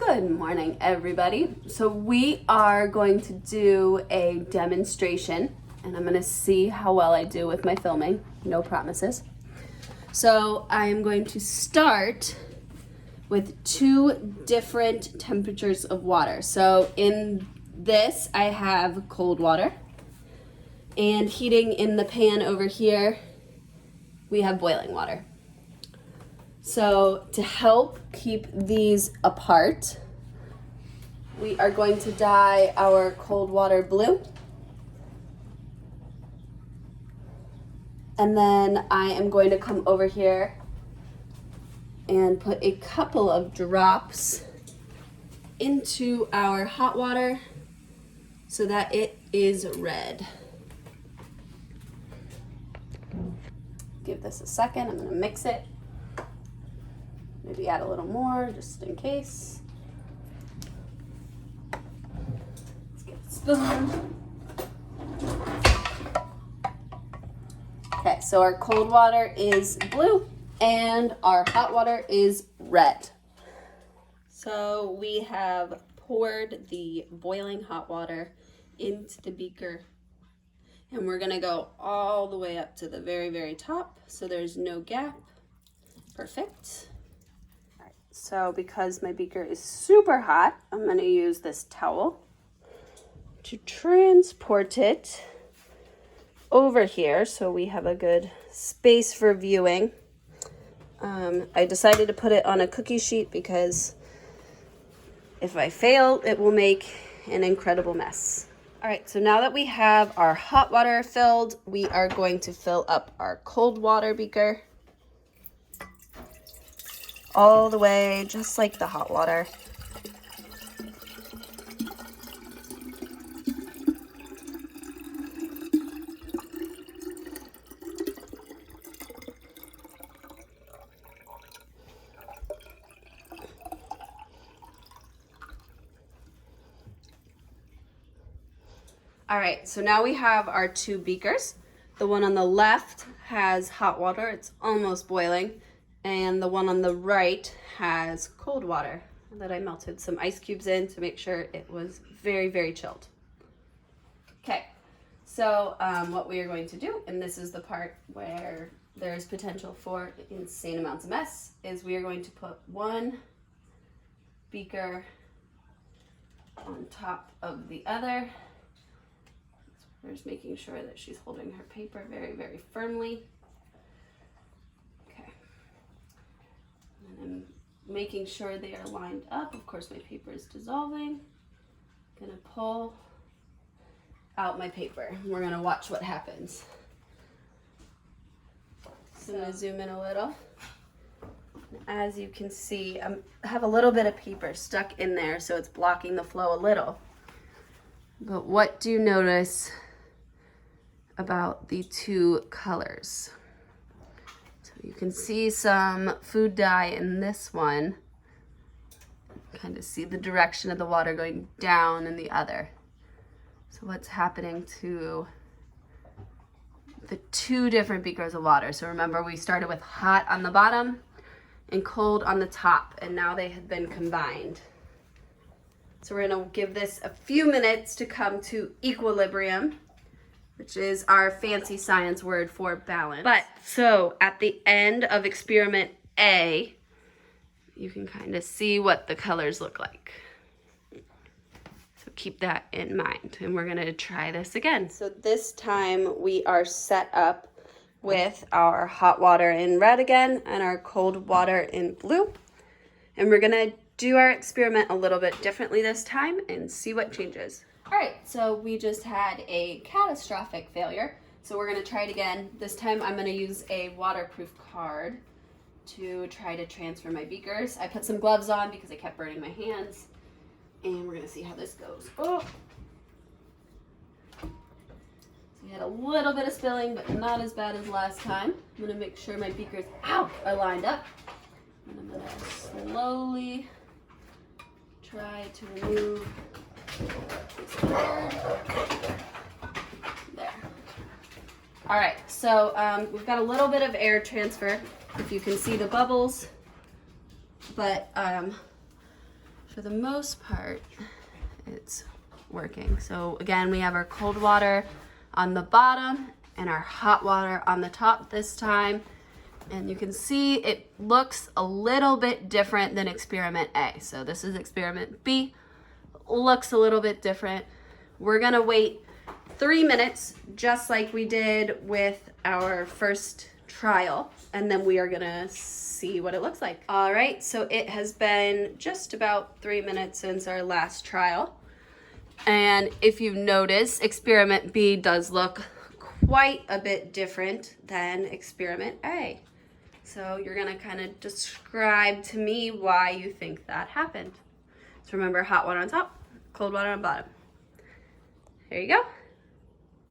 Good morning, everybody. So we are going to do a demonstration, and I'm going to see how well I do with my filming. No promises. So I am going to start with 2 different temperatures of water. So in this, I have cold water, and heating in the pan over here, we have boiling water. So to help keep these apart, we are going to dye our cold water blue. And then I am going to come over here and put a couple of drops into our hot water so that it is red. Give this a second. I'm going to mix it. Maybe add a little more just in case. Let's get the spoon. Okay, so our cold water is blue and our hot water is red. So we have poured the boiling hot water into the beaker, and we're gonna go all the way up to the very, very top so there's no gap. Perfect. So because my beaker is super hot, I'm going to use this towel to transport it over here so we have a good space for viewing. I decided to put it on a cookie sheet because if I fail, it will make an incredible mess. All right, so now that we have our hot water filled, we are going to fill up our cold water beaker. All the way, just like the hot water. All right, so now we have our 2 beakers. The one on the left has hot water, it's almost boiling. And the one on the right has cold water that I melted some ice cubes in to make sure it was very, very chilled. Okay, so what we are going to do, and this is the part where there's potential for insane amounts of mess, is we are going to put 1 beaker on top of the other. So we're just making sure that she's holding her paper very, very firmly. And I'm making sure they are lined up. Of course, my paper is dissolving. I'm gonna pull out my paper. We're gonna watch what happens. So I'm gonna zoom in a little. As you can see, I have a little bit of paper stuck in there, so it's blocking the flow a little. But what do you notice about the 2 colors? You can see some food dye in this one. Kind of see the direction of the water going down in the other. So what's happening to the 2 different beakers of water? So remember, we started with hot on the bottom and cold on the top, and now they have been combined. So we're gonna give this a few minutes to come to equilibrium, which is our fancy science word for balance. But so at the end of experiment A, you can kind of see what the colors look like. So keep that in mind, and we're gonna try this again. So this time we are set up with our hot water in red again and our cold water in blue. And we're gonna do our experiment a little bit differently this time and see what changes. All right, so we just had a catastrophic failure. So we're gonna try it again. This time I'm gonna use a waterproof card to try to transfer my beakers. I put some gloves on because I kept burning my hands, and we're gonna see how this goes. Oh! So we had a little bit of spilling, but not as bad as last time. I'm gonna make sure my beakers, are lined up. And I'm gonna slowly try to remove this card. There. All right, so we've got a little bit of air transfer, if you can see the bubbles, but for the most part, it's working. So again, we have our cold water on the bottom and our hot water on the top this time. And you can see it looks a little bit different than experiment A. So this is experiment B, looks a little bit different. We're gonna wait 3 minutes, just like we did with our first trial, and then we are gonna see what it looks like. All right, so it has been just about 3 minutes since our last trial. And if you notice, experiment B does look quite a bit different than experiment A. So you're gonna kind of describe to me why you think that happened. So remember, hot water on top, cold water on bottom. There you go.